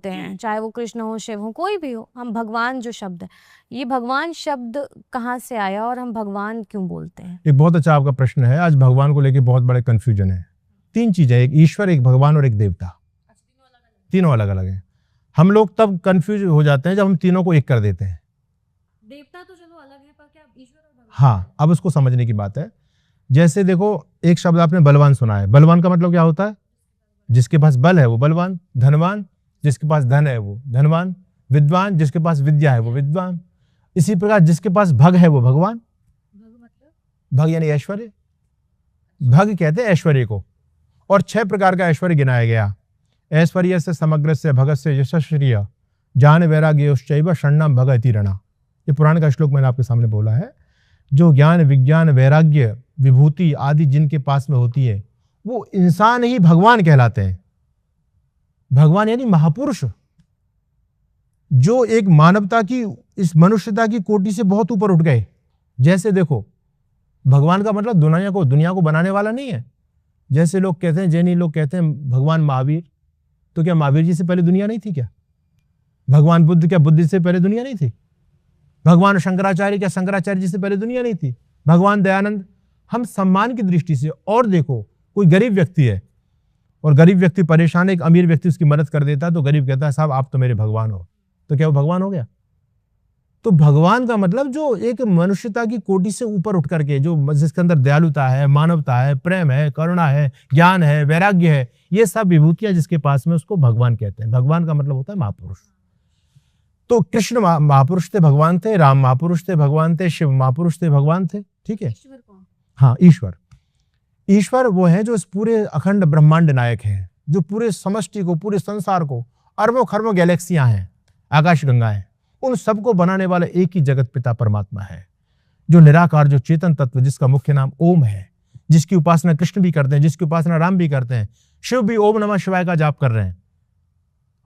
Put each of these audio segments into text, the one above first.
बोलते हैं, चाहे वो कृष्ण हो, शिव हो, कोई भी हो, हम भगवान जो शब्द है, ये भगवान शब्द कहाँ से आया और हम भगवान क्यों बोलते हैं? एक बहुत अच्छा आपका प्रश्न है। आज भगवान को लेके बहुत बड़े कंफ्यूजन है। 3 चीजें, एक ईश्वर, एक भगवान और एक देवता। तीनों अलग अलग हैं। हम लोग तब कंफ्यूज हो जाते हैं जब हम तीनों को एक कर देते हैं। देवता तो चलो अलग है, पर क्या ईश्वर और भगवान? हाँ, अब उसको समझने की बात है। जैसे देखो, एक शब्द आपने बलवान सुना है। बलवान का मतलब क्या होता है? जिसके पास बल है वो बलवान। धनवान, जिसके पास धन है वो धनवान। विद्वान, जिसके पास विद्या है वो विद्वान। इसी प्रकार जिसके पास भग है वो भगवान। भग यानी ऐश्वर्य। भग कहते हैं ऐश्वर्य को। और 6 प्रकार का ऐश्वर्य गिनाया गया। ऐश्वर्य से समग्र से भगत से यशस्श्रिय ज्ञान वैराग्योश्चैव शरणम भगति रणा। ये पुराण का श्लोक मैंने आपके सामने बोला है। जो ज्ञान, विज्ञान, वैराग्य, विभूति आदि जिनके पास में होती है वो इंसान ही भगवान कहलाते हैं। भगवान यानी महापुरुष, जो एक मानवता की, इस मनुष्यता की कोटि से बहुत ऊपर उठ गए। जैसे देखो, भगवान का मतलब दुनिया को बनाने वाला नहीं है। जैसे लोग कहते हैं, जैनी लोग कहते हैं भगवान महावीर, तो क्या महावीर जी से पहले दुनिया नहीं थी क्या? भगवान बुद्ध, क्या बुद्ध से पहले दुनिया नहीं थी? भगवान शंकराचार्य, क्या शंकराचार्य जी से पहले दुनिया नहीं थी? भगवान दयानंद। हम सम्मान की दृष्टि से, और देखो, कोई गरीब व्यक्ति है और गरीब व्यक्ति परेशान है, एक अमीर व्यक्ति उसकी मदद कर देता है, तो गरीब कहता है साहब आप तो मेरे भगवान हो। तो क्या वो भगवान हो गया? तो भगवान का मतलब जो एक मनुष्यता की कोटि से ऊपर उठ करके, जो जिसके अंदर दयालुता है, मानवता है, प्रेम है, करुणा है, ज्ञान है, वैराग्य है, ये सब विभूतियां जिसके पास में, उसको भगवान कहते हैं। भगवान का मतलब होता है महापुरुष। तो कृष्ण महापुरुष थे, भगवान थे। राम महापुरुष थे, भगवान थे। शिव महापुरुष थे, भगवान थे। ठीक है। ईश्वर कौन? हाँ, ईश्वर। ईश्वर वो है जो इस पूरे अखंड ब्रह्मांड नायक है, जो पूरे समष्टि को, पूरे संसार को, अरबों खरबों गैलेक्सियां हैं, आकाश गंगा है, उन सबको बनाने वाला एक ही जगत पिता परमात्मा है, जो निराकार, जो चेतन तत्व, जिसका मुख्य नाम ओम है, जिसकी उपासना कृष्ण भी करते हैं, जिसकी उपासना राम भी करते हैं। शिव भी ओम नमः शिवाय का जाप कर रहे हैं।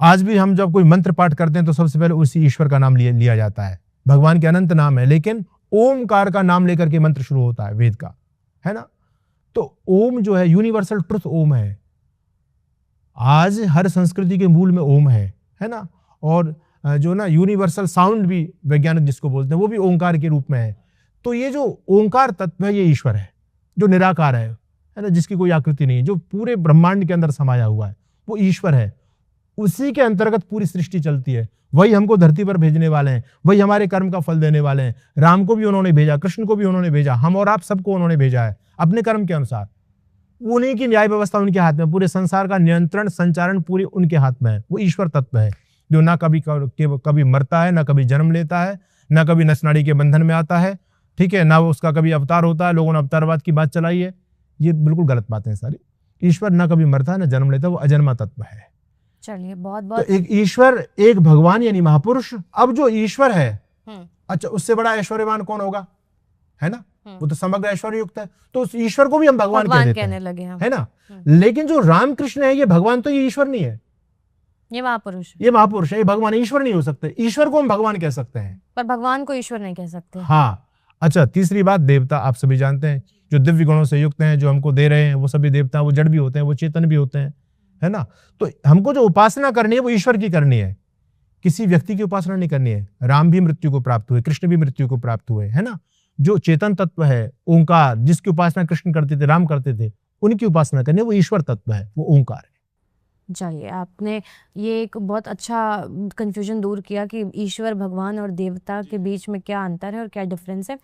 आज भी हम जब कोई मंत्र पाठ करते हैं तो सबसे पहले उसी ईश्वर का नाम लिया जाता है। भगवान के अनंत नाम है, लेकिन ओमकार का नाम लेकर के मंत्र शुरू होता है वेद का, है ना। तो ओम जो है यूनिवर्सल ट्रुथ ओम है। आज हर संस्कृति के मूल में ओम है ना। और जो ना यूनिवर्सल साउंड भी वैज्ञानिक जिसको बोलते हैं, वो भी ओंकार के रूप में है। तो ये जो ओंकार तत्व है, ये ईश्वर है, जो निराकार है ना, जिसकी कोई आकृति नहीं है, जो पूरे ब्रह्मांड के अंदर समाया हुआ है, वो ईश्वर है। उसी के अंतर्गत पूरी सृष्टि चलती है। वही हमको धरती पर भेजने वाले हैं, वही हमारे कर्म का फल देने वाले हैं। राम को भी उन्होंने भेजा, कृष्ण को भी उन्होंने भेजा, हम और आप सबको उन्होंने भेजा है अपने कर्म के अनुसार। उन्हीं की न्याय व्यवस्था उनके हाथ में, पूरे संसार का नियंत्रण, संचारण पूरे उनके हाथ में है। वो ईश्वर तत्व है, जो ना कभी मरता है, ना कभी जन्म लेता है, ना कभी नसनाड़ी के बंधन में आता है। ठीक है, ना वो उसका कभी अवतार होता है। लोगों ने अवतारवाद की बात चलाई है, ये बिल्कुल गलत बातें हैं सारी। ईश्वर ना कभी मरता है, ना जन्म लेता है, वो अजन्मा तत्व है। चलिए, बहुत तो बहुत एक ईश्वर, एक भगवान यानी महापुरुष। अब जो ईश्वर है, अच्छा, उससे बड़ा ऐश्वर्यवान कौन होगा, है ना। वो तो समग्र ऐश्वर्य युक्त है, तो उस ईश्वर को भी हम भगवान कह देते हैं, लगे हम, है ना। लेकिन जो रामकृष्ण है, ये भगवान तो ये ईश्वर नहीं है, ये महापुरुष, ये महापुरुष है, ये भगवान, ईश्वर नहीं हो सकते। ईश्वर को हम भगवान कह सकते हैं, पर भगवान को ईश्वर नहीं कह सकते। हाँ। अच्छा, तीसरी बात, देवता। आप सभी जानते हैं, जो दिव्य गुणों से युक्त हैं, जो हमको दे रहे हैं, वो सभी देवता, वो जड़ भी होते हैं, वो चेतन भी होते हैं, है ना। तो हमको जो उपासना करनी है वो ईश्वर की करनी है, किसी व्यक्ति की उपासना नहीं करनी है। राम भी मृत्यु को प्राप्त हुए, कृष्ण भी मृत्यु को प्राप्त हुए, है ना। जो चेतन तत्व है, ओंकार, जिसकी उपासना कृष्ण करते थे, राम करते थे, उनकी उपासना करनी है, वो ईश्वर तत्व है, वो ओंकार है। चलिए, आपने ये एक बहुत अच्छा कंफ्यूजन दूर किया कि ईश्वर, भगवान और देवता के बीच में क्या अंतर है और क्या डिफरेंस है।